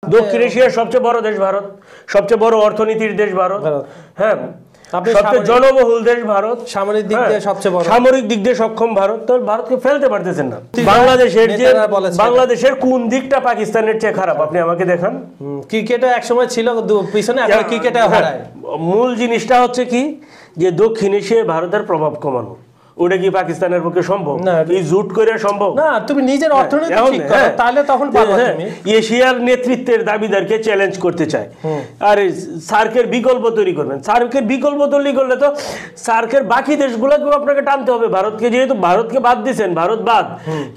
দক্ষিণ এশিয়ার সবচেয়ে বড় দেশ ভারত, সবচেয়ে বড় অর্থনীতির দেশ ভারত, হ্যাঁ সবচেয়ে জনবহুল দেশ ভারত, সামরিক দিক দিয়ে সবচেয়ে বড়, সামরিক দিক দিয়ে সক্ষম ভারত। তো ভারতকে ফেলতে পারতেছেন না। বাংলাদেশের কোন দিকটা পাকিস্তানের চেয়ে খারাপ আপনি আমাকে দেখান। ক্রিকেটে একসময় ছিল পিছনে, এখন ক্রিকেটে হারায়। মূল জিনিসটা হচ্ছে কি, যে দক্ষিণ এশিয়ায় ভারতের প্রভাব কমানো, ওটা কি পাকিস্তানের পক্ষে সম্ভব? এই জুট করে সম্ভব না। তুমি নিজের অর্থনীতি ঠিক করো, তাহলে তখন পারবে। তুমি এশিয়ার নেতৃত্বের দাবিদারকে চ্যালেঞ্জ করতে চায়, আর সার্কের বিকল্প তৈরি করবেন। সার্কের বিকল্প তৈরি করলে তো সার্কের বাকি দেশগুলোকেও আপনাকে টানতে হবে। ভারতকে যেহেতু ভারতকে বাদ দিচ্ছেন, ভারত বাদ,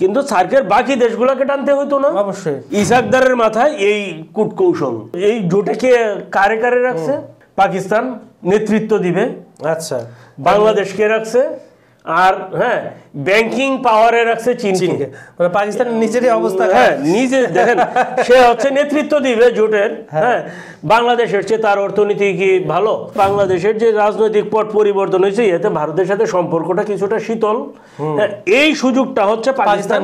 কিন্তু সার্কের বাকি দেশগুলোকে টানতে হইতো না? অবশ্যই। ইসাকদারের মাথায় এই কূটকৌশল। এই জোটকে কারে কারে রাখছে? পাকিস্তান নেতৃত্ব দিবে, আচ্ছা, বাংলাদেশকে রাখছে, আর হ্যাঁ ব্যাংকিং পাওয়ারে রাখছে চীনকে। মানে পাকিস্তানের নিজেরই অবস্থা, হ্যাঁ নিজে দেখেন, সে হচ্ছে নেতৃত্ব দিবে জোটের। হ্যাঁ বাংলাদেশের চেয়ে তার অর্থনীতি কি ভালো? বাংলাদেশের যে রাজনৈতিক পট পরিবর্তন হয়েছে, এতে ভারতের সাথে সম্পর্কটা কিছুটা শীতল। এই সুযোগটা হচ্ছে পাকিস্তান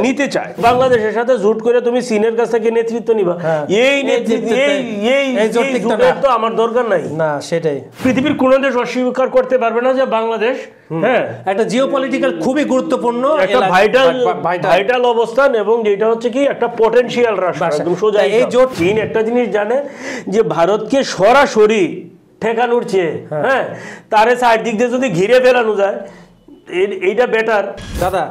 নিতে চায়। বাংলাদেশের সাথে জোট করে তুমি চীনের কাছ থেকে নেতৃত্ব নিবা, এই নেতৃত্ব তো আমার দরকার নাই। না, সেটাই। পৃথিবীর কোন দেশ অস্বীকার করতে পারবে না যে বাংলাদেশ একটা জিওপলিটিক্যাল খুবই গুরুত্বপূর্ণ একটা ভাইটাল অবস্থান, এবং যেটা হচ্ছে কি একটা পটেনশিয়াল রাষ্ট্র একদম সোজা। এই জোট চীন একটা জিনিস জানে, যে ভারতকে সরাসরি ঠেকানোর চেয়ে হ্যাঁ তারে চারদিক দিয়ে যদি ঘিরে ফেলানো যায়, এইটা বেটার। দাদা,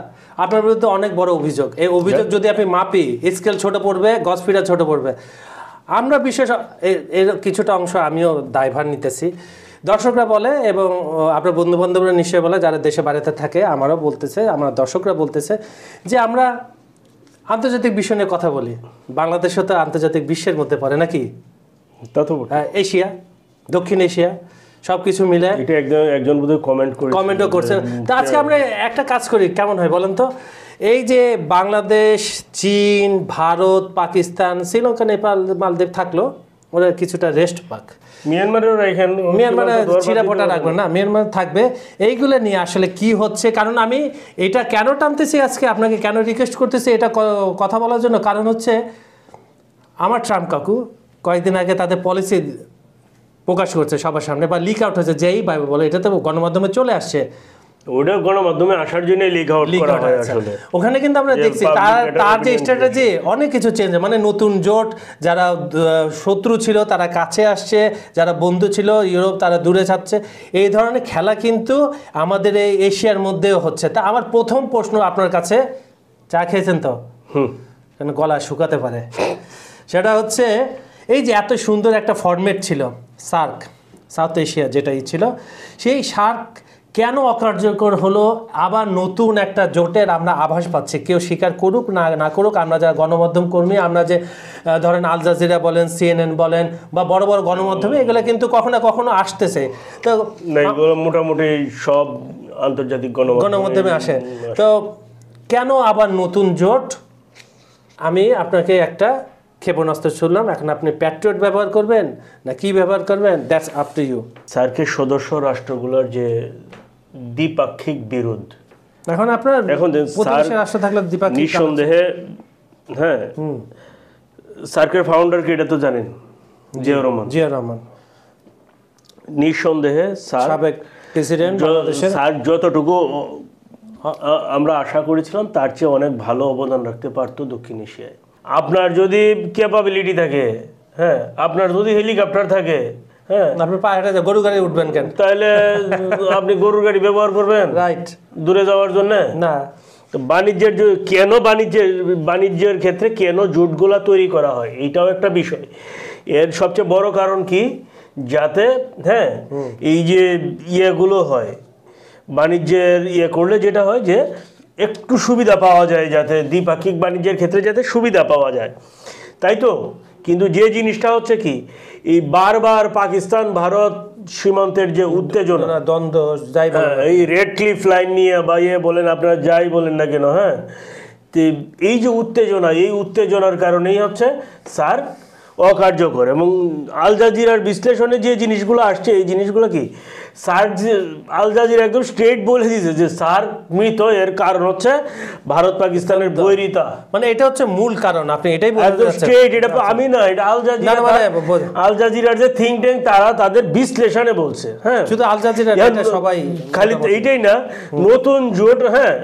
আপনার বিরুদ্ধে অনেক বড় অভিযোগ। এই অভিযোগ যদি আপনি মাপি, স্কেল ছোট পড়বে, গজ ফিটা ছোট পড়বে। আমরা বিশেষ এর কিছুটা অংশ আমিও দায়ভার নিতেছি। দর্শকরা বলে, এবং আপনার বন্ধু বান্ধবরা নিশ্চয়ই বলে, যারা দেশে বাড়িতে থাকে, আমারও বলতেছে, আমার দর্শকরা বলতেছে যে আমরা আন্তর্জাতিক বিষয় নিয়ে কথা বলি। বাংলাদেশও তো আন্তর্জাতিক বিশ্বের মধ্যে পড়ে নাকি? এশিয়া, দক্ষিণ এশিয়া সব কিছু মিলে। এটা একজন বোধহয় কমেন্টও করছেন। তো আজকে আমরা একটা কাজ করি, কেমন হয় বলেন তো? এই যে বাংলাদেশ, চীন, ভারত, পাকিস্তান, শ্রীলঙ্কা, নেপাল, মালদ্বীপ থাকলো, ওরা কিছুটা রেস্ট পাক। মিয়ানমারে চিরাপটা রাখবে না, মিয়ানমার থাকবে। এইগুলো নিয়ে আসলে কি হচ্ছে, কারণ আমি এটা কেন টানতেছি আজকে, আপনাকে কেন রিকোয়েস্ট করতেছি এটা কথা বলার জন্য, কারণ হচ্ছে আমার ট্রাম্প কাকু কয়েকদিন আগে তাদের পলিসি প্রকাশ করছে সবার সামনে, বা লিক আউট হয়েছে, যেই ভাবে বলে, এটা তো গণমাধ্যমে চলে আসছে। ওটা গণমাধ্যমে আসার জন্য লিক আউট করা হয় আসলে। ওখানে কিন্তু আমরা দেখছি তার যে স্ট্র্যাটেজি, অনেক কিছু চেঞ্জ, মানে নতুন জোট, যারা শত্রু ছিল তারা কাছে আসছে, যারা বন্ধু ছিল ইউরোপ তারা দূরে যাচ্ছে। এই ধরনের খেলা কিন্তু আমাদের এই এশিয়ার মধ্যেও হচ্ছে। তা আমার প্রথম প্রশ্ন আপনার কাছে, চা খেয়েছেন তো? কেন গলা শুকাতে পারে, সেটা হচ্ছে এই যে এত সুন্দর একটা ফরম্যাট ছিল সার্ক, সাউথ এশিয়া যেটাই ছিল, সেই সার্ক কেন অকার্যকর হলো? আবার নতুন একটা জোটের আমরা আভাস পাচ্ছি। কেউ স্বীকার করুক না করুক, আমরা যারা গণমাধ্যম কর্মী, আমরা যে ধরেন আল জাজিরা বলেন, CNN বলেন, বা বড় বড় গণমাধ্যমে, এগুলো কিন্তু কখনো কখনো আসতেছে। তো মোটামুটি সব আন্তর্জাতিক গণমাধ্যমে আসে। তো কেন আবার নতুন জোট? আমি আপনাকে একটা ক্ষেপণাস্ত্র শুনলাম, এখন আপনি প্যাট্রিয়ট ব্যবহার করবেন না কি ব্যবহার করবেন, দ্যাটস আপ টু ইউ। সার্কের সদস্য রাষ্ট্রগুলোর যে দ্বিপাক্ষিক বিরোধ, এখন আপনার রাষ্ট্র থাকলে দ্বিপাক্ষিক, নিঃসন্দেহে হ্যাঁ সার্কের ফাউন্ডার কে এটা তো জানেন, জিয়া রহমান। নিঃসন্দেহে সাবেক প্রেসিডেন্ট, সার্ক যতটুকু আমরা আশা করেছিলাম তার চেয়ে অনেক ভালো অবদান রাখতে পারতো দক্ষিণ এশিয়ায়। আপনার যদি ক্যাপাবিলিটি থাকে, হ্যাঁ আপনার যদি হেলিকপ্টার থাকে, হ্যাঁ আপনি পাহাড়ে গরু গাড়ি উঠবেন কেন? তাহলে আপনি গরুর গাড়ি ব্যবহার করবেন রাইট দূরে যাওয়ার জন্য না? তো বাণিজ্যের ক্ষেত্রে কেন জোটগুলা তৈরি করা হয়, এটাও একটা বিষয়। এর সবচেয়ে বড় কারণ কি, যাতে হ্যাঁ এই যে ইয়েগুলো হয়, বাণিজ্যের করলে যেটা হয় যে একটু সুবিধা পাওয়া যায়, যাতে দ্বিপাক্ষিক বাণিজ্যের ক্ষেত্রে যাতে সুবিধা পাওয়া যায়, তাই তো। কিন্তু যে জিনিসটা হচ্ছে কি, এই বারবার পাকিস্তান ভারত সীমান্তের যে উত্তেজনা, দ্বন্দ্ব, এই রেড ক্লিফ লাইন নিয়ে বা বলেন, আপনারা যাই বলেন না কেন, হ্যাঁ এই যে উত্তেজনা, এই উত্তেজনার কারণেই হচ্ছে সার্ক অকার্যকর। এবং আল জাজিরার বিশ্লেষণে যে জিনিসগুলো আসছে এই জিনিসগুলো কি সার্ক, আল জাজিরা একদম স্ট্রেট বলে দিয়েছে যে সার্ক মৃত, এর কারণ হচ্ছে ভারত পাকিস্তানের বৈরিতা। মানে এটা হচ্ছে মূল কারণ, আপনি এটাই বলতে চাচ্ছেন? স্ট্রেট, এটা আমি না, এটা আল জাজিরা, আল জাজিরার যে থিঙ্ক ট্যাঙ্ক তারা তাদের বিশ্লেষণে বলছে। হ্যাঁ, শুধু আল জাজিরা এটা সবাই খালি এইটাই না, নতুন জোট, হ্যাঁ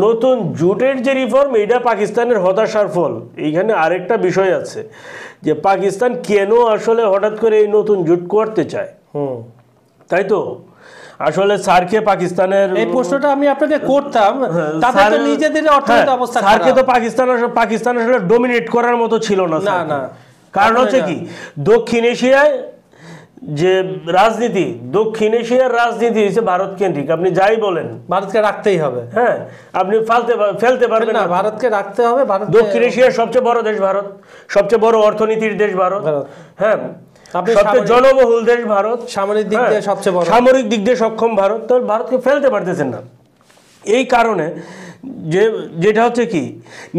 নতুন জোটের যে রিফর্ম এটা পাকিস্তানের হতাশার ফল। এইখানে আরেকটা বিষয় আছে যে পাকিস্তান কেন আসলে হঠাৎ করে এই নতুন জোট করতে চায়, তাই তো? আসলে সার্কে পাকিস্তানের, এই প্রশ্নটা আমি আপনাকে করতাম, তাদের তো নিজেদের অর্থনৈতিক অবস্থা খারাপ। সার্কে তো পাকিস্তান আসলে ডমিনেট করার মতো ছিল না। না, কারণ হচ্ছে কি, দক্ষিণ এশিয়ায় যে রাজনীতি, দক্ষিণ এশিয়ার রাজনীতি হচ্ছে ভারত কেন্দ্রিক। আপনি যাই বলেন, ভারতকে রাখতেই হবে। হ্যাঁ, আপনি ফেলতে পারবেন না, ভারতকে রাখতে হবে। দক্ষিণ এশিয়ার সবচেয়ে বড় দেশ ভারত, সবচেয়ে বড় অর্থনীতির দেশ ভারত, হ্যাঁ সবচেয়ে জনবহুল দেশ ভারত, সামরিক দিক দিয়ে সবচেয়ে বড়, সামরিক দিক দিয়ে সক্ষম ভারত। তো ভারতকে ফেলতে পারতেছেন না। এই কারণে যেটা হচ্ছে কি,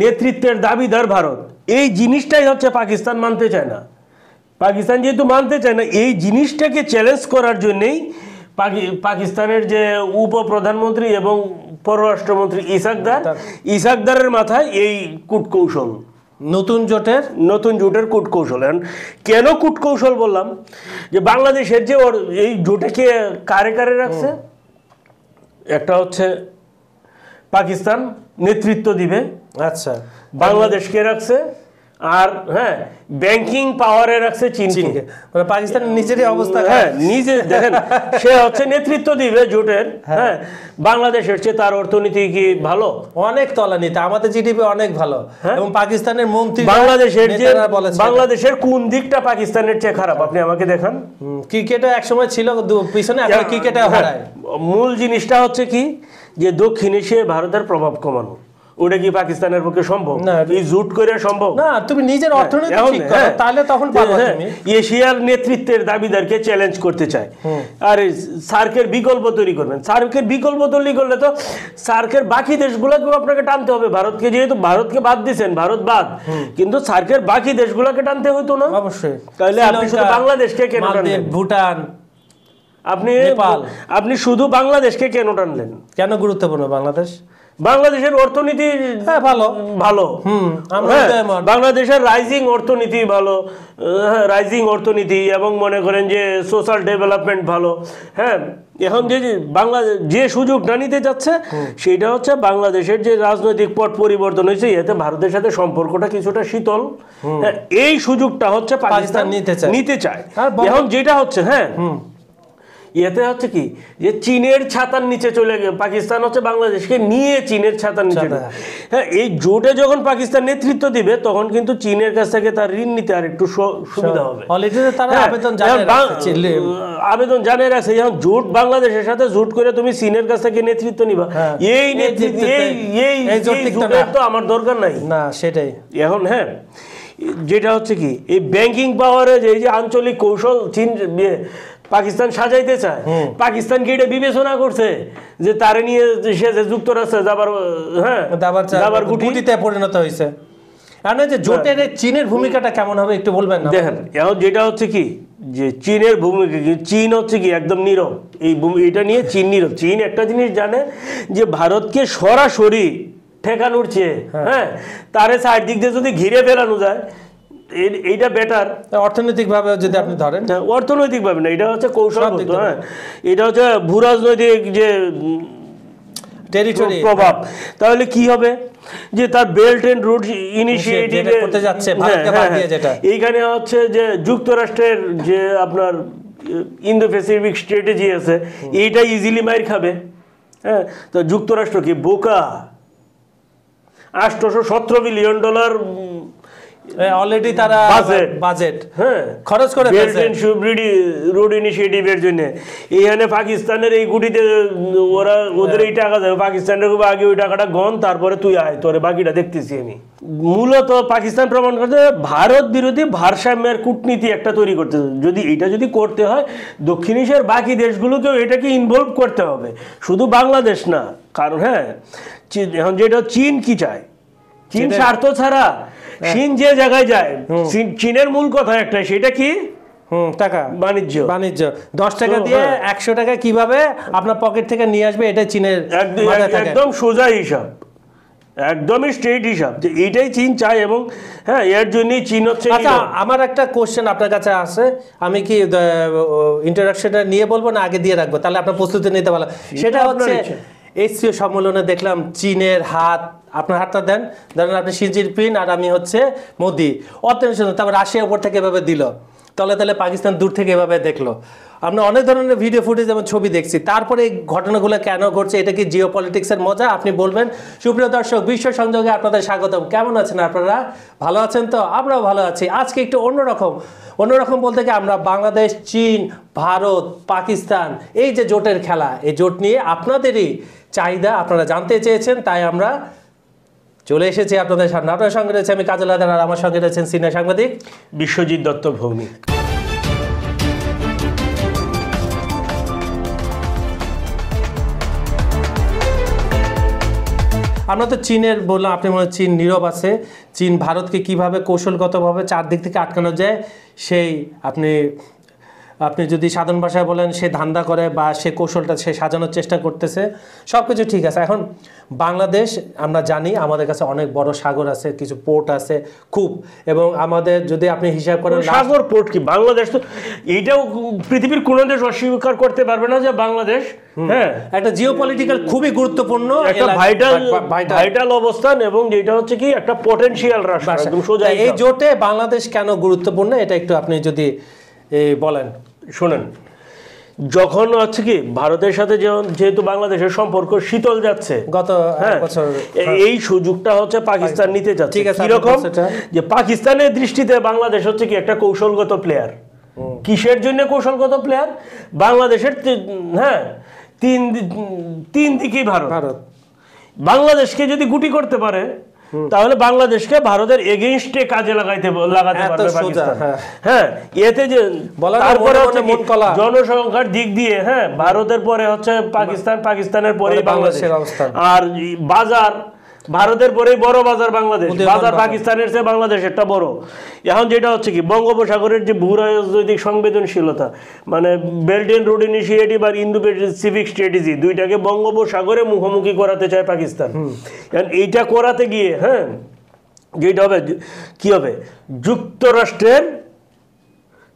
নেতৃত্বের দাবিদার ভারত, এই জিনিসটাই হচ্ছে পাকিস্তান মানতে চায় না। পাকিস্তান যেহেতু মানতে চায় না, এই জিনিসটাকে চ্যালেঞ্জ করার জন্যেই পাকিস্তানের যে উপপ্রধানমন্ত্রী এবং পররাষ্ট্রমন্ত্রী ইসাকদারের মাথায় এই কূটকৌশল, নতুন জোটের কূটকৌশল। কেন কূটকৌশল বললাম, যে বাংলাদেশের যে এই জোটকে কারে রাখছে, একটা হচ্ছে পাকিস্তান নেতৃত্ব দিবে, আচ্ছা, বাংলাদেশকে রাখছে, আর হ্যাঁ ব্যাংকিং পাওয়ারে রাখছে চীনকে। মানে পাকিস্তানের নিজেরই অবস্থা, হ্যাঁ নিজে দেখেন, সে হচ্ছে নেতৃত্ব দিবে জোটের। হ্যাঁ, বাংলাদেশের চেয়ে তার অর্থনীতি কি ভালো? অনেক তলানিতে, আমাদের জিডিপি অনেক ভালো। এবং পাকিস্তানের মন্ত্রী, বাংলাদেশের কোন দিকটা পাকিস্তানের চেয়ে খারাপ আপনি আমাকে দেখান। ক্রিকেটে একসময় ছিল পিছনে, এখন ক্রিকেটে হারায়। মূল জিনিসটা হচ্ছে কি, যে দক্ষিণ এশিয়ায় ভারতের প্রভাব কমানো, ওটা কি পাকিস্তানের পক্ষে সম্ভব? এই জোট করে সম্ভব না। তুমি নিজের অর্থনীতি ঠিক করো, তাহলে তখন পারবে। তুমি এশিয়ার নেতৃত্বের দাবিদারকে চ্যালেঞ্জ করতে চায়, আর সার্কের বিকল্প তৈরি করবেন। সার্কের বিকল্প তৈরি করলে তো সার্কের বাকি দেশগুলোকেও আপনাকে টানতে হবে। ভারতকে, যেহেতু ভারতকে বাদ দিয়েছেন, ভারত বাদ, কিন্তু সার্কের বাকি দেশগুলোকে টানতে হইতো না? অবশ্যই। তাহলে আপনি শুধু বাংলাদেশকে কেন টানলেন? ভুটান, আপনি শুধু বাংলাদেশকে কেন টানলেন? কেন গুরুত্বপূর্ণ বাংলাদেশ? বাংলাদেশের অর্থনীতি ভালো, বাংলাদেশের রাইজিং অর্থনীতি ভালো, রাইজিং অর্থনীতি, এবং মনে করেন যে সোশ্যাল ডেভেলপমেন্ট ভালো। হ্যাঁ, এখন যে সুযোগটা নিতে যাচ্ছে সেটা হচ্ছে বাংলাদেশের যে রাজনৈতিক পট পরিবর্তন হয়েছে, এতে ভারতের সাথে সম্পর্কটা কিছুটা শীতল, এই সুযোগটা হচ্ছে পাকিস্তান নিতে চায়। এখন যেটা হচ্ছে, হ্যাঁ এতে হচ্ছে কি, যে চীনের ছাতার নিচে চলে গেল পাকিস্তান, হচ্ছে বাংলাদেশকে নিয়ে চীনের ছাতার নিচে। হ্যাঁ, এই জোটে যখন পাকিস্তান নেতৃত্ব দিবে, তখন কিন্তু চীনের কাছ থেকে তার ঋণ নিতে আর একটু সুবিধা হবে। আবেদন জানিয়ে রাখছে, যখন জোট বাংলাদেশের সাথে জোট করে তুমি চীনের কাছ থেকে নেতৃত্ব নিবা, এই জোটের তো আমার দরকার নাই না। সেটাই এখন। হ্যাঁ, যেটা হচ্ছে কি, এই ব্যাংকিং পাওয়ারে এই যে আঞ্চলিক কৌশল চীন পাকিস্তান সাজাইতে চায়, পাকিস্তান কি এটা বিবেচনা করছে যে তারে নিয়ে সে যুক্তরাষ্ট্রে যাবার গুটিতে পরিণত হয়েছে? কারণ যে জোটের চীনের ভূমিকাটা কেমন হবে একটু বলবেন না? দেখেন, এখন যেটা হচ্ছে কি, যে চীনের ভূমিকা, চীন হচ্ছে কি একদম নীরব। এটা নিয়ে চীন নীরব। চীন একটা জিনিস জানে, যে ভারতকে সরাসরি ঠেকানোর চেয়ে, হ্যাঁ তারে চারদিক দিয়ে যদি ঘিরে ফেলানো যায়, এইটা বেটার। অর্থনৈতিক ভাবে যদি আপনি ধরেন, অর্থনৈতিক ভাবে না, এটা হচ্ছে কৌশল, হ্যাঁ এটা হচ্ছে ভূরাজনৈতিক যে টেরিটরি প্রভাব। তাহলে কি হবে, যে তার বেল্ট এন্ড রোড ইনিশিয়েটিভ করতে যাচ্ছে, এইখানে হচ্ছে যে যুক্তরাষ্ট্রের যে আপনার ইন্দো প্যাসিফিক স্ট্র্যাটেজি আছে, এইটা ইজিলি মাইর খাবে। হ্যাঁ, তো যুক্তরাষ্ট্র কি বোকা? $817 বিলিয়ন অলরেডি তারা বাজেট খরচ করে রোড ইনিশিয়েটিভের জন্য। এইখানে পাকিস্তানের এই গুটিতে ওরা ওদের এই টাকা দেবে, পাকিস্তানের আগে ওই টাকাটা গন, তারপরে তুই আয়, তোরে বাকিটা দেখতেছি আমি। মূলত পাকিস্তান প্রমাণ করতে ভারত বিরোধী ভারসাম্যের কূটনীতি একটা তৈরি করতে, যদি করতে হয় দক্ষিণ এশিয়ার বাকি দেশগুলোকেও এটাকে ইনভলভ করতে হবে, শুধু বাংলাদেশ না। কারণ হ্যাঁ, এখন যেটা চীন কি চায়, চীন স্বার্থ ছাড়া চীন যে জায়গায় যায়, চীনের মূল কথা একটা, সেটা কি? টাকা, বাণিজ্য। 10 টাকা দিয়ে 100 টাকা কিভাবে আপনার পকেট থেকে নিয়ে আসবে, এটা চীনের একদম সোজা হিসাব, একদমই স্ট্রেট হিসাব, যে এইটাই চীন চায়। এবং হ্যাঁ, এর জন্যই চীন হচ্ছে। আচ্ছা, আমার একটা কোশ্চেন আপনার কাছে আছে, আমি কি ইন্টারাকশনটা নিয়ে বলবো না আগে দিয়ে রাখবো, তাহলে আপনার প্রস্তুতি নিতে ভালো। সেটা হচ্ছে এসসিও সম্মেলনে দেখলাম চীনের হাত, আপনার হাতটা দেন, ধরেন আপনি শি জিনপিং আর আমি হচ্ছে মোদি, অত্যন্ত সুন্দর। তারপর রাশিয়ার উপর থেকে এভাবে দিল, তাহলে পাকিস্তান দূর থেকে এভাবে দেখলো। আমরা অনেক ধরনের ভিডিও ফুটেজ এবং ছবি দেখছি। তারপরে এই ঘটনাগুলো কেন ঘটছে, এটা কি জিও পলিটিক্সের মজা? আপনি বলবেন। সুপ্রিয় দর্শক, বিশ্ব সংযোগে আপনাদের স্বাগতম। কেমন আছেন আপনারা? ভালো আছেন তো? আমরাও ভালো আছি। আজকে একটু অন্যরকম বলতে কি, আমরা বাংলাদেশ, চীন, ভারত, পাকিস্তান, এই যে জোটের খেলা, এই জোট নিয়ে আপনাদেরই চাহিদা, আপনারা জানতে চেয়েছেন, তাই আমরা চলে এসেছি আপনাদের সামনে। আপনার সঙ্গে রয়েছে আমি কাজল হায়দার, আর আমার সঙ্গে রয়েছেন সিনিয়র সাংবাদিক বিশ্বজিৎ দত্ত ভৌমিক। আমরা তো চীনের বললাম, আপনি মনে হয় চীন নীরব আছে। চীন ভারতকে কিভাবে কৌশলগতভাবে চারদিক থেকে আটকানো যায়, সেই আপনি যদি সাধারণ ভাষায় বলেন, সে ধান্দা করে বা সে কৌশলটা সে সাজানোর চেষ্টা করতেছে। সব কিছু ঠিক আছে। এখন বাংলাদেশ, আমরা জানি আমাদের কাছে অনেক বড় সাগর আছে, কিছু পোর্ট আছে খুব, এবং আমাদের যদি আপনি হিসাব করেন সাগর পোর্ট কি, বাংলাদেশ তো এইটাও পৃথিবীর কোনো দেশ অস্বীকার করতে পারবে না যে বাংলাদেশ হ্যাঁ একটা জিওপলিটিক্যাল খুবই গুরুত্বপূর্ণ একটা ভাইটাল অবস্থান, এবং যেটা হচ্ছে কি একটা পটেনশিয়াল রাষ্ট্র, একদম সোজা। এই জোটে বাংলাদেশ কেন গুরুত্বপূর্ণ, এটা একটু আপনি যদি বলেন। শোনেন, যখন হচ্ছে কি ভারতের সাথে যেহেতু বাংলাদেশের সম্পর্ক শীতল যাচ্ছে গত বছর, এই সুযোগটা হচ্ছে পাকিস্তান নিতে চাচ্ছে। কিরকম, যে পাকিস্তানের দৃষ্টিতে বাংলাদেশ হচ্ছে কি একটা কৌশলগত প্লেয়ার। কিসের জন্য কৌশলগত প্লেয়ার? বাংলাদেশের হ্যাঁ তিন দিকেই ভারত। বাংলাদেশকে যদি গুটি করতে পারে, তাহলে বাংলাদেশকে ভারতের এগেইনস্টে কাজে লাগাতে পারবে পাকিস্তান। হ্যাঁ, এতে যে তারপরে জনসংখ্যার দিক দিয়ে হ্যাঁ ভারতের পরে হচ্ছে পাকিস্তান, পাকিস্তানের পরে বাংলাদেশের অবস্থান, আর বাজার ভারতের পরেই বড় বাজার বাংলাদেশ, বাজার পাকিস্তানের চেয়ে বাংলাদেশেরটা বড়। এখন যেটা হচ্ছে কি বঙ্গোপসাগরের যে ভূরাজনৈতিক সংবেদনশীলতা, মানে বেল্ট এন্ড রোড ইনিশিয়েটিভ আর ইন্দো প্যাসিফিক স্ট্র্যাটেজি, দুইটাকে বঙ্গোপসাগরে মুখোমুখি করাতে চায় পাকিস্তান। কারণ এইটা করাতে গিয়ে হ্যাঁ যেটা হবে কি হবে, যুক্তরাষ্ট্রের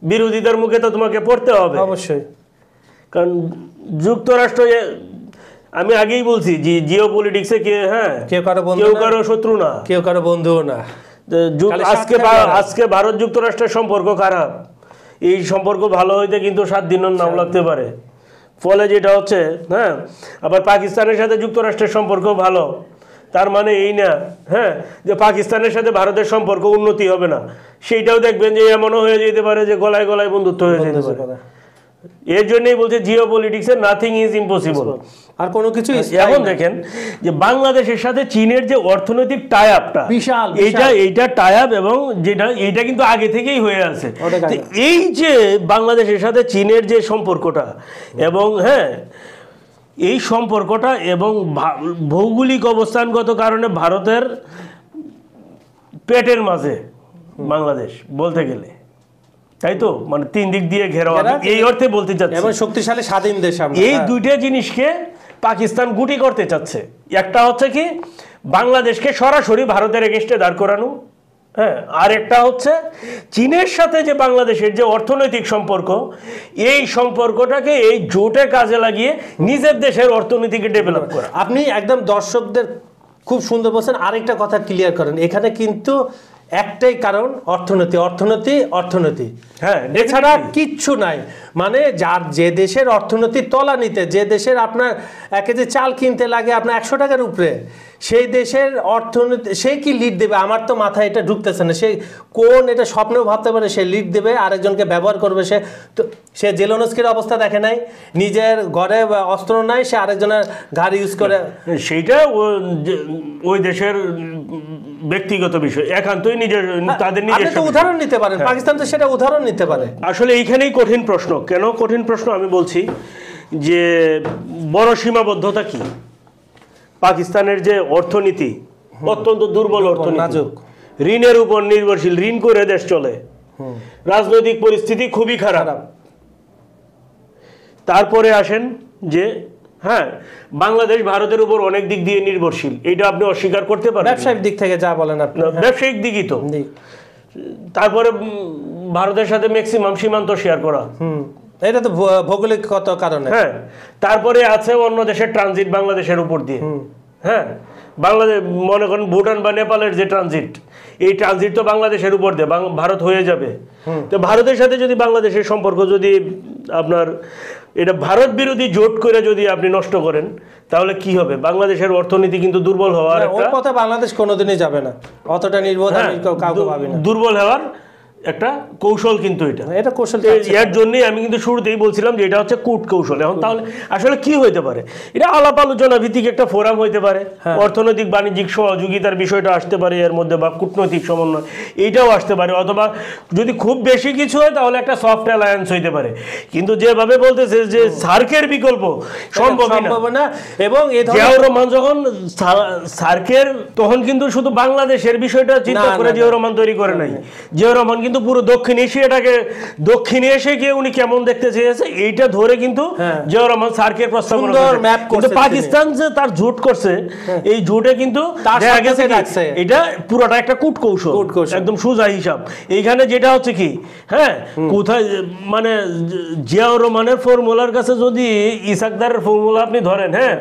বিরোধিতার মুখে তো তোমাকে পড়তে হবে অবশ্যই। কারণ যুক্তরাষ্ট্র, আমি আগেই বলছি যে জিও পলিটিক্সে কেউ কারো শত্রু না, কেউ কারো বন্ধুও না। আজকে ভারত যুক্তরাষ্ট্রের সম্পর্ক খারাপ, এই সম্পর্ক ভালো হইতে কিন্তু 7 দিনের নাও লাগতে পারে। ফলে যেটা হচ্ছে হ্যাঁ, আবার পাকিস্তানের সাথে যুক্তরাষ্ট্রের সম্পর্ক ভালো, তার মানে এই না হ্যাঁ যে পাকিস্তানের সাথে ভারতের সম্পর্ক উন্নতি হবে না। সেইটাও দেখবেন যে এমনও হয়ে যেতে পারে যে গলায় গলায় বন্ধুত্ব হয়ে যেতে পারে। এর জন্যই বলছে জিও পলিটিক্সে নাথিং ইজ ইম্পসিবল, আর কোনো কিছু। এখন দেখেন যে বাংলাদেশের সাথে চীনের যে অর্থনৈতিক টাই আপটা বিশাল, এইটা টাই আপ, এবং এইটা কিন্তু আগে থেকেই হয়ে আছে। এই যে বাংলাদেশের সাথে চীনের যে সম্পর্কটা, এবং হ্যাঁ এই সম্পর্কটা এবং ভৌগোলিক অবস্থানগত কারণে ভারতের পেটের মাঝে বাংলাদেশ বলতে গেলে, তাই তো, মানে 3 দিক দিয়ে ঘেরা, এই অর্থে বলতে চাচ্ছে এবং শক্তিশালী স্বাধীন দেশ। এই দুইটা জিনিসকে পাকিস্তান গুটি করতে চাচ্ছে। একটা হচ্ছে কি বাংলাদেশকে সরাসরি ভারতের এগেইনস্টে দাঁড় করানো, হ্যাঁ, আর একটা হচ্ছে চীনের সাথে যে বাংলাদেশের যে অর্থনৈতিক সম্পর্ক, এই সম্পর্কটাকে এই জোটে কাজে লাগিয়ে নিজের দেশের অর্থনীতিকে ডেভেলপ করা। আপনি একদম দর্শকদের খুব সুন্দর বলছেন। আরেকটা কথা ক্লিয়ার করেন, এখানে কিন্তু একটাই কারণ, অর্থনীতি। হ্যাঁ, এছাড়া কিচ্ছু নাই। মানে যে দেশের অর্থনীতি তলানিতে, যে দেশের আপনার 1 কেজি চাল কিনতে লাগে আপনার 100 টাকার উপরে, সেই দেশের অর্থনীতি সে কি লিড দেবে? আমার তো মাথায় এটা ঢুকতেছে না। সে কোন এটা স্বপ্নেও ভাবতে পারে সে লিড দেবে, আরেকজনকে ব্যবহার করবে। সে জেলনস্কির অবস্থা দেখে নাই, নিজের ঘরে অস্ত্র নাই, সে আরেকজনের গাড়ি ইউজ করে। সেইটা ওই দেশের ব্যক্তিগত বিষয়, একান্তই নিজের, তাদের নিজস্ব। উদাহরণ নিতে পারেন, পাকিস্তান তো সেটা উদাহরণ নিতে পারে। আসলে এইখানেই কঠিন প্রশ্ন। কেন কঠিন প্রশ্ন আমি বলছি, যে বড় সীমাবদ্ধতা কি, পাকিস্তানের যে অর্থনীতি অত্যন্ত দুর্বল অর্থনীতি, ঋণের উপর নির্ভরশীল, ঋণ করে দেশ চলে, রাজনৈতিক পরিস্থিতি খুবই খারাপ। তারপরে আসেন যে হ্যাঁ বাংলাদেশ ভারতের উপর অনেক দিক দিয়ে নির্ভরশীল, এটা আপনি অস্বীকার করতে পারেন। ব্যবসায়িক দিক থেকে যা বলেন আপনি, ব্যবসায়িক দিকই তো। তারপরে ভারতের সাথে ম্যাক্সিমাম সীমান্ত শেয়ার করা, এটা তো ভৌগোলিকগত কারণে। হ্যাঁ, তারপরে আছে অন্য দেশের ট্রানজিট বাংলাদেশের উপর দিয়ে। হ্যাঁ, বাংলাদেশ মনে করেন ভুটান বা নেপালের যে ট্রানজিট, এই ট্রানজিট তো বাংলাদেশের উপর দিয়ে ভারত হয়ে যাবে। তো ভারতের সাথে যদি বাংলাদেশের সম্পর্ক যদি আপনার এটা ভারত বিরোধী জোট করে যদি আপনি নষ্ট করেন, তাহলে কি হবে? বাংলাদেশের অর্থনীতি কিন্তু দুর্বল হওয়ার ওর পথে বাংলাদেশ কোনোদিনই যাবে না, অতটা নির্বোধ আমি কাউকে ভাবি না। দুর্বল হওয়ার একটা কৌশল কিন্তু এটা কৌশল। এর জন্যই আমি কিন্তু শুরুতেই বলছিলাম যে এটা হচ্ছে কূট কৌশল। এখন তাহলে আসলে কি হইতে পারে? এটা আলাপ আলোচনা ভিত্তিক একটা ফোরাম হইতে পারে, অর্থনৈতিক বাণিজ্যিক সহযোগিতার বিষয়টা আসতে পারে এর মধ্যে, বা কূটনৈতিক সমন্বয় এইটাও আসতে পারে, অথবা যদি খুব বেশি কিছু হয় তাহলে একটা সফট অ্যালায়েন্স হইতে পারে। কিন্তু যেভাবে বলতেছে যে সার্কের বিকল্প সম্ভব না, এবং জিয়াউর রহমান যখন সার্কের তখন কিন্তু শুধু বাংলাদেশের বিষয়টা চিন্তা করে জিয়াউর রহমান তৈরি করে নাই। জিয়াউর রহমান কিন্তু পুরো দক্ষিণ এশিয়াটাকে, দক্ষিণ এশিয়াকে উনি কেমন দেখতে চেয়েছে এইটা ধরে কিন্তু জিয়াউর রহমান সার্কের প্রস্তাবনা করছে। পাকিস্তান যে তার জোট করছে, এই জোটে কিন্তু দেখা গেছে এটা পুরোটা একটা কূট কৌশল, একদম সোজা হিসাব। এইখানে যেটা হচ্ছে কি, হ্যাঁ কোথায় মানে জিয়াউর রহমানের ফর্মুলার কাছে যদি ইসাকদারের ফর্মুলা আপনি ধরেন, হ্যাঁ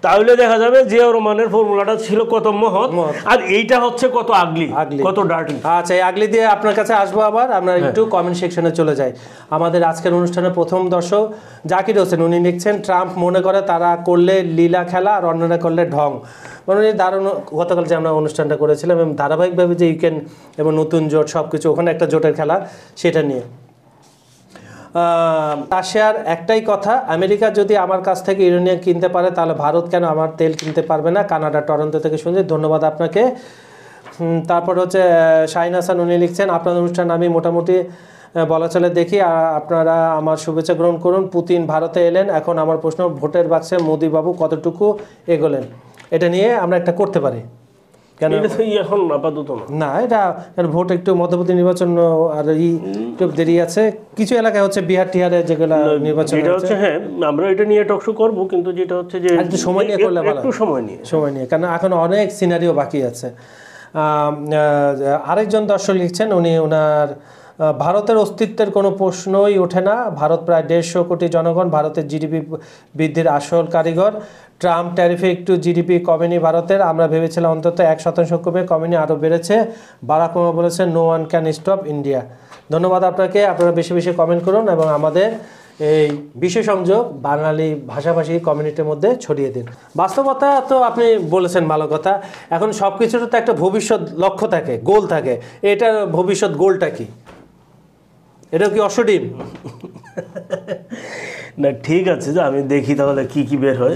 তাহলে দেখা যাবে জিয়াউর রহমানের ফর্মুলাটা ছিল কত মহৎ, আর এইটা হচ্ছে কত আগলি, কত ডার্টি। আচ্ছা, এই আগলি দিয়ে আপনার কাছে আসবো। আবার আমরা একটু কমেন্ট সেকশনে চলে যাই। আমাদের আজকের অনুষ্ঠানের প্রথম দর্শক জাকির হোসেন, উনি লিখছেন ট্রাম্প মনে করে তারা করলে লীলা খেলা আর অন্যরা করলে ঢং। মানে দারুণ, গতকাল যে আমরা অনুষ্ঠানটা করেছিলাম এবং ধারাবাহিকভাবে যে ইউক্রেন এবং নতুন জোট সব কিছু, ওখানে একটা জোটের খেলা, সেটা নিয়ে রাশিয়ার একটাই কথা, আমেরিকা যদি আমার কাছ থেকে ইউরেনিয়াম কিনতে পারে তাহলে ভারত কেন আমার তেল কিনতে পারবে না? কানাডা টরন্টো থেকে শুনছি, ধন্যবাদ আপনাকে। তারপর হচ্ছে শাহিন হাসান, উনি লিখছেন আপনাদের অনুষ্ঠান আমি মোটামুটি বলা চলে দেখি, আপনারা আমার শুভেচ্ছা গ্রহণ করুন। পুতিন ভারতে এলেন, এখন আমার প্রশ্ন, ভোটের বাক্সে মোদি বাবু কতটুকু এগোলেন? এটা নিয়ে আমরা একটা করতে পারি কেন এখন আপাতত না, এটা ভোট একটু মধ্যবর্তী নির্বাচন আর একটু দেরি আছে, কিছু এলাকায় হচ্ছে বিহার টিহারে যেগুলো নির্বাচন হচ্ছে। হ্যাঁ, আমরা এটা নিয়ে টকশো করব, কিন্তু যেটা হচ্ছে যে একটু সময় নিয়ে করলে ভালো, একটু সময় নিয়ে, কারণ এখন অনেক সিনারিও বাকি আছে। আরেকজন দর্শক লিখছেন, উনি ওনার ভারতের অস্তিত্বের কোনো প্রশ্নই ওঠে না, ভারত প্রায় 150 কোটি জনগণ, ভারতের জিডিপি বৃদ্ধির আসল কারিগর। ট্রাম্প ট্যারিফে একটু জিডিপি কমেনি ভারতের, আমরা ভেবেছিলাম অন্তত 1% কমে, কমেনি আরও বেড়েছে। বারাক ওবামা বলেছেন no one can stop India. ধন্যবাদ আপনাকে, আপনারা বেশি বেশি কমেন্ট করুন এবং আমাদের এই বিশেষ সংযোগ বাঙালি ভাষাভাষী কমিউনিটির মধ্যে ছড়িয়ে দিন। বাস্তবতা তো আপনি বলেছেন ভালো কথা, এখন সব কিছুর তো একটা ভবিষ্যৎ লক্ষ্য থাকে, গোল থাকে, এটার ভবিষ্যৎ গোলটা কি? এটাও কি অসডিম? না ঠিক আছে, যে আমি দেখি তাহলে কি কি বের হয়।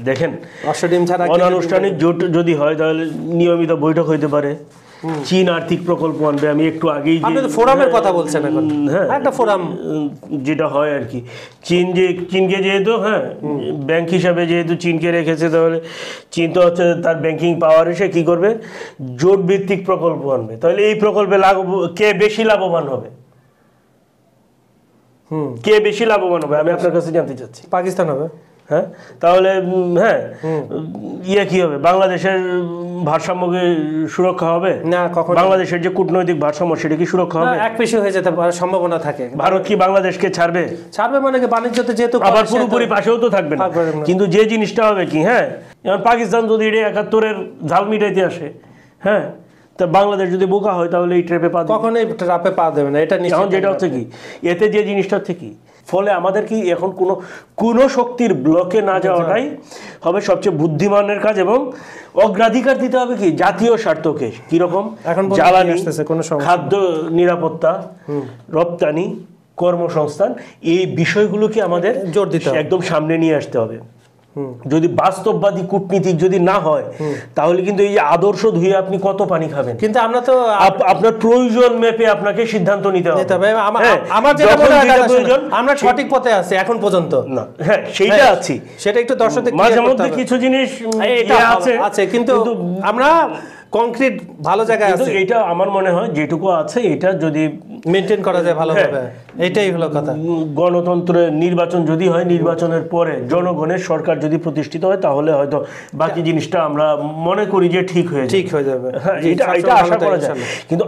দেখেন, অসডিম ছাড়া অনানুষ্ঠানিক জোট যদি হয় তাহলে নিয়মিত বৈঠক হইতে পারে। চীন আর্থিক প্রকল্প আনবে, আমি একটু আগেই ফোরামের কথা বলছেন, এখন হ্যাঁ একটা ফোরাম যেটা হয় আর কি, চীনকে যেহেতু ব্যাংক হিসাবে যেহেতু চীনকে রেখেছে, তাহলে চীন তো হচ্ছে তার ব্যাংকিং পাওয়ার এসে কি করবে, জোট ভিত্তিক প্রকল্প আনবে। তাহলে এই প্রকল্পে কে বেশি লাভবান হবে? কে বেশি লাভবান হবে আমি আপনার কাছে জানতে চাচ্ছি। পাকিস্তান হবে। হ্যাঁ, তাহলে কি হবে? বাংলাদেশের ভারসাম্যকে সুরক্ষা হবে না? কখন বাংলাদেশের যে কূটনৈতিক ভারসাম্য সেটা কি সুরক্ষা হবে? এক পেশে হয়ে যেতে সম্ভাবনা থাকে। ভারত কি বাংলাদেশকে ছাড়বে? মানে কি বাণিজ্যতে যেহেতু আবার পুরোপুরি পাশেও তো থাকবে না, কিন্তু যে জিনিসটা হবে কি, হ্যাঁ যেমন পাকিস্তান যদি এটা 71-এর ঝাল মিটাইতে আসে, হ্যাঁ তা বাংলাদেশ যদি বোকা হয় তাহলে এই ট্র্যাপে পা দেবে, কখনোই ট্র্যাপে পা দেবে না। এটা এখন যেটা হচ্ছে কি, এতে যে জিনিসটা হচ্ছে কি, ফলে আমাদের কি এখন কোনো শক্তির ব্লকে না যাওয়াটাই হবে সবচেয়ে বুদ্ধিমানের কাজ, এবং অগ্রাধিকার দিতে হবে কি জাতীয় স্বার্থকে। কিরকম? জ্বালানি, খাদ্য নিরাপত্তা, রপ্তানি, কর্মসংস্থান, এই বিষয়গুলোকে আমাদের জোর দিতে হবে, একদম সামনে নিয়ে আসতে হবে। যদি বাস্তববাদী কূটনীতিক যদি না হয়, তাহলে কিন্তু এই আদর্শ ধুয়ে আপনি কত পানি খাবেন? কিন্তু আমরা তো আপনার প্রয়োজন মেপে আপনাকে সিদ্ধান্ত নিতে হবে। আমার যেটা মনে হয় প্রয়োজন, আমরা সঠিক পথে আছি এখন পর্যন্ত না। হ্যাঁ, সেইটা আছি, সেটা একটু দর্শকদের মাঝে মধ্যে কিছু জিনিস আছে, কিন্তু আমরা কংক্রিট ভালো জায়গায় কিন্তু আছে, এটা আমার মনে হয় যেটুকু আছে এটা যদি মেনটেন করা যায় ভালোভাবে, এটাই হলো কথা। গণতন্ত্রের নির্বাচন যদি হয়, নির্বাচনের পরে জনগণের সরকার যদি প্রতিষ্ঠিত হয়, তাহলে হয়তো বাকি জিনিসটা আমরা মনে করি যে ঠিক হয়ে যাবে। হ্যাঁ, এটা আশা করা যায়। কিন্তু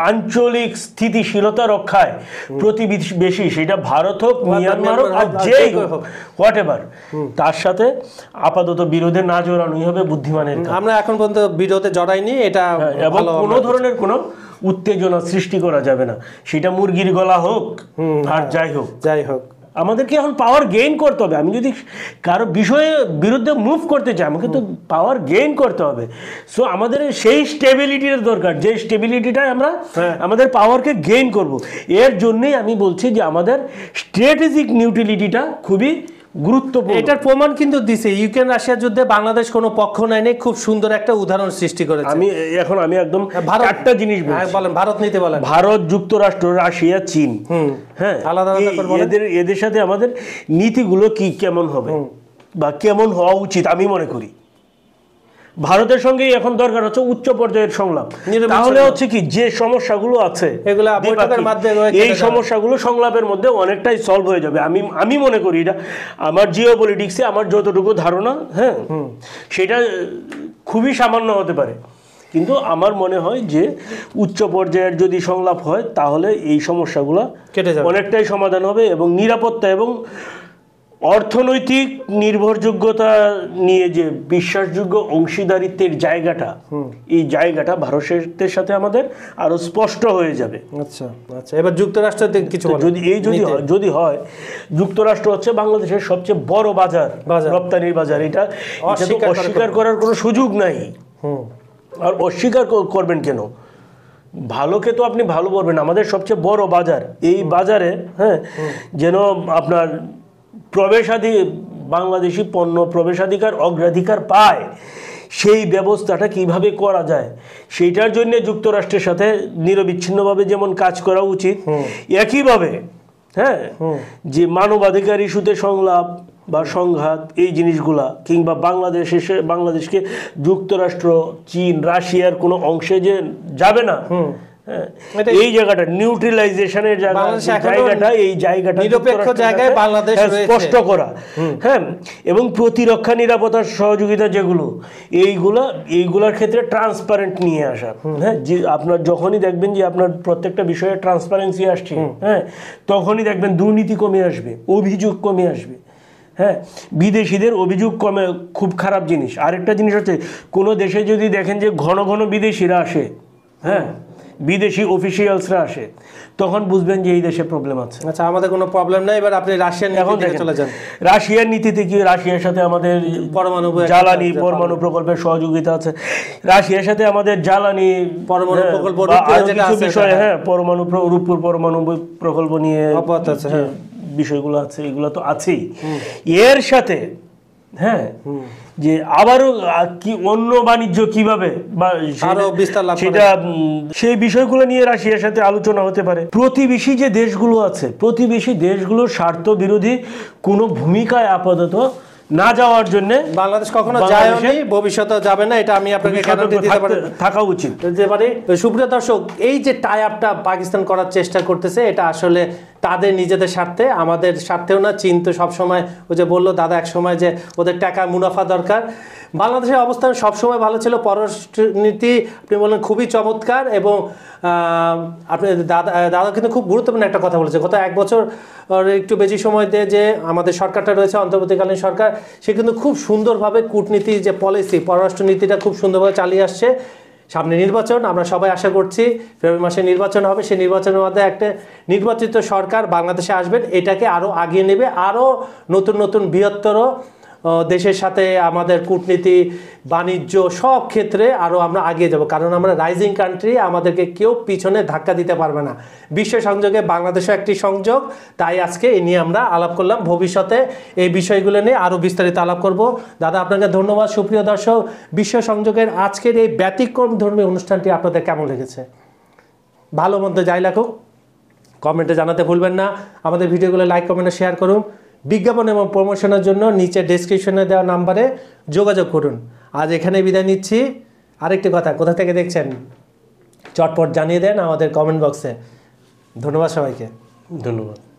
আঞ্চলিক স্থিতিশীলতা রক্ষায় প্রতিবেশী, সেটা ভারত হোক, মিয়ানমার হোক, আর যেই হোক, হোয়াট এভার, তার সাথে আপাতত বিরোধে না জড়ানোই হবে বুদ্ধিমানের কাজ। আমরা এখন পর্যন্ত বিরোধে জড়াইনি, এটা এবং কোনো ধরনের কোনো উত্তেজনা সৃষ্টি করা যাবে না, সেটা মুরগির গলা হোক আর যাই হোক। আমাদেরকে এখন পাওয়ার গেইন করতে হবে। আমি যদি কারো বিষয়ে বিরুদ্ধে মুভ করতে চাই, আমাকে তো পাওয়ার গেইন করতে হবে। সো আমাদের সেই স্টেবিলিটির দরকার, যে স্টেবিলিটিটাই আমরা আমাদের পাওয়ারকে গেইন করব। এর জন্যই আমি বলছি যে আমাদের স্ট্র্যাটেজিক নিউট্রালিটিটা খুবই গুরুত্বপূর্ণ। এটার প্রমাণ কিন্তু দিছে ইউক্রেন রাশিয়া যুদ্ধে বাংলাদেশ কোনো পক্ষ নেয়নি, খুব সুন্দর একটা উদাহরণ সৃষ্টি করেছে। আমি একদম একটা জিনিস বলেন, ভারত নিতে বলেন। ভারত, যুক্তরাষ্ট্র, রাশিয়া, চীন, হ্যাঁ, এদের সাথে আমাদের নীতিগুলো কেমন হবে বা কেমন হওয়া উচিত আমি মনে করি। ভারতের সঙ্গে এখন দরকার হচ্ছে উচ্চ পর্যায়ের সংলাপ। তাহলে হচ্ছে কি, যে সমস্যাগুলো আছে এই সমস্যাগুলো সংলাপের মধ্যে অনেকটাই সলভ হয়ে যাবে। আমি মনে করি, এটা আমার জিও পলিটিক্সে আমার যতটুকু ধারণা, হ্যাঁ, সেটা খুবই সামান্য হতে পারে, কিন্তু আমার মনে হয় যে উচ্চ পর্যায়ের যদি সংলাপ হয় তাহলে এই সমস্যাগুলো কেটে যাবে, অনেকটাই সমাধান হবে। এবং নিরাপত্তা এবং অর্থনৈতিক নির্ভরযোগ্যতা নিয়ে যে বিশ্বাসযোগ্য অংশীদারিত্বের জায়গাটা, এই জায়গাটা ভারতের সাথে আমাদের আরো স্পষ্ট হয়ে যাবে। আচ্ছা আচ্ছা, এবার যুক্তরাষ্ট্র কিছু যদি হয়, যুক্তরাষ্ট্র হচ্ছে বাংলাদেশের সবচেয়ে বড় বাজার, রপ্তানির বাজার, এটা অস্বীকার করার কোনো সুযোগ নাই। আর অস্বীকার করবেন কেন? ভালোকে তো আপনি ভালো বলবেন, আমাদের সবচেয়ে বড় বাজার, এই বাজারে হ্যাঁ যেন আপনার বাংলাদেশি পণ্য প্রবেশাধিকার অগ্রাধিকার পায়, সেই ব্যবস্থাটা কিভাবে করা যায়, সেইটার জন্য যুক্তরাষ্ট্রের সাথে নিরবিচ্ছিন্নভাবে যেমন কাজ করা উচিত, একইভাবে হ্যাঁ যে মানবাধিকার ইস্যুতে সংলাপ বা সংঘাত, এই জিনিসগুলা, কিংবা বাংলাদেশকে যুক্তরাষ্ট্র, চীন, রাশিয়ার কোনো অংশে যে যাবে না, এই জায়গাটা নিউট্রালাইজেশনের জায়গাটা, এই জায়গাটা নিরপেক্ষ জায়গায় বাংলাদেশ স্পষ্ট করা, হ্যাঁ, এবং প্রতিরক্ষা নিরাপত্তার সহযোগিতা যেগুলো, এইগুলার ক্ষেত্রে ট্রান্সপারেন্ট নিয়ে আসা, হ্যাঁ, যে আপনার যখনই দেখবেন যে আপনার প্রত্যেকটা বিষয়ে ট্রান্সপারেন্সি আসছে, হ্যাঁ, তখনই দেখবেন দুর্নীতি কমে আসবে, অভিযোগ কমে আসবে। হ্যাঁ, বিদেশিদের অভিযোগ কমে, খুব খারাপ জিনিস। আরেকটা জিনিস হচ্ছে, কোনো দেশে যদি দেখেন যে ঘন ঘন বিদেশিরা আসে, হ্যাঁ, বিদেশি অফিসিয়ালসরা আসে, তখন বুঝবেন যে এই দেশে প্রবলেম আছে। আচ্ছা, আমাদের কোনো প্রবলেম নাই। এবার আপনি রাশিয়ার নীতিতে চলে যান। রাশিয়ার নীতিতে কি, রাশিয়ার সাথে আমাদের পরমাণু প্রকল্পের সহযোগিতা আছে, রাশিয়ার সাথে আমাদের জ্বালানি পরমাণু প্রকল্প বিষয়ে, হ্যাঁ, রূপপুর পরমাণু প্রকল্প নিয়ে বিষয়গুলো আছে, এগুলো তো আছেই। এর সাথে হ্যাঁ যে আবারও কি অন্য বাণিজ্য কিভাবে বা সেটা, সেই বিষয়গুলো নিয়ে রাশিয়ার সাথে আলোচনা হতে পারে। প্রতিবেশী যে দেশগুলো আছে, প্রতিবেশী দেশগুলোর স্বার্থ বিরোধী কোনো ভূমিকায় আপাতত না যাওয়ার জন্য বাংলাদেশ কখনো যায়নি, ভবিষ্যতে যাবে না, এটা আমি আপনাকে গ্যারান্টি দিতে পারি, থাকা উচিত। সুপ্রিয় দর্শক, এই যে টাই আপটা পাকিস্তান করার চেষ্টা করতেছে, এটা আসলে তাদের নিজেদের স্বার্থে, আমাদের স্বার্থেও না। চীন তো সবসময়, ও যে বললো দাদা এক সময় যে ওদের টাকা মুনাফা দরকার। বাংলাদেশের অবস্থান সবসময় ভালো ছিল, পররাষ্ট্রনীতি আপনি বললেন খুবই চমৎকার। এবং আপনি দাদা কিন্তু খুব গুরুত্বপূর্ণ একটা কথা বলেছে, গত এক বছর একটু বেশি সময় দিয়ে যে আমাদের সরকারটা রয়েছে, অন্তর্বর্তীকালীন সরকার, সে কিন্তু খুব সুন্দরভাবে কূটনীতি যে পলিসি, পররাষ্ট্রনীতিটা খুব সুন্দরভাবে চালিয়ে আসছে। সামনে নির্বাচন, আমরা সবাই আশা করছি ফেব্রুয়ারি মাসে নির্বাচন হবে, সেই নির্বাচনের মধ্যে একটা নির্বাচিত সরকার বাংলাদেশে আসবেন, এটাকে আরও আগিয়ে নেবে, আরও নতুন নতুন বৃহত্তর দেশের সাথে আমাদের কূটনীতি, বাণিজ্য সব ক্ষেত্রে আরও আমরা আগিয়ে যাব, কারণ আমরা রাইজিং কান্ট্রি, আমাদেরকে কেউ পিছনে ধাক্কা দিতে পারবে না। বিশ্ব সংযোগে বাংলাদেশও একটি সংযোগ, তাই আজকে এ নিয়ে আমরা আলাপ করলাম। ভবিষ্যতে এই বিষয়গুলো নিয়ে আরও বিস্তারিত আলাপ করব। দাদা, আপনাকে ধন্যবাদ। সুপ্রিয় দর্শক, বিশ্ব সংযোগের আজকের এই ব্যতিক্রম ধর্মী অনুষ্ঠানটি আপনাদের কেমন লেগেছে? ভালো মন্দ যাই লাগুক, কমেন্টে জানাতে ভুলবেন না। আমাদের ভিডিওগুলো লাইক, কমেন্টে শেয়ার করুন। বিজ্ঞাপন এবং প্রমোশনের জন্য নিচে ডেসক্রিপশনে দেওয়া নাম্বারে যোগাযোগ করুন। আজ এখানে বিদায় নিচ্ছি, আরেকটি কথা, কোথা থেকে দেখছেন চটপট জানিয়ে দেন আমাদের কমেন্ট বক্সে। ধন্যবাদ সবাইকে। ধন্যবাদ।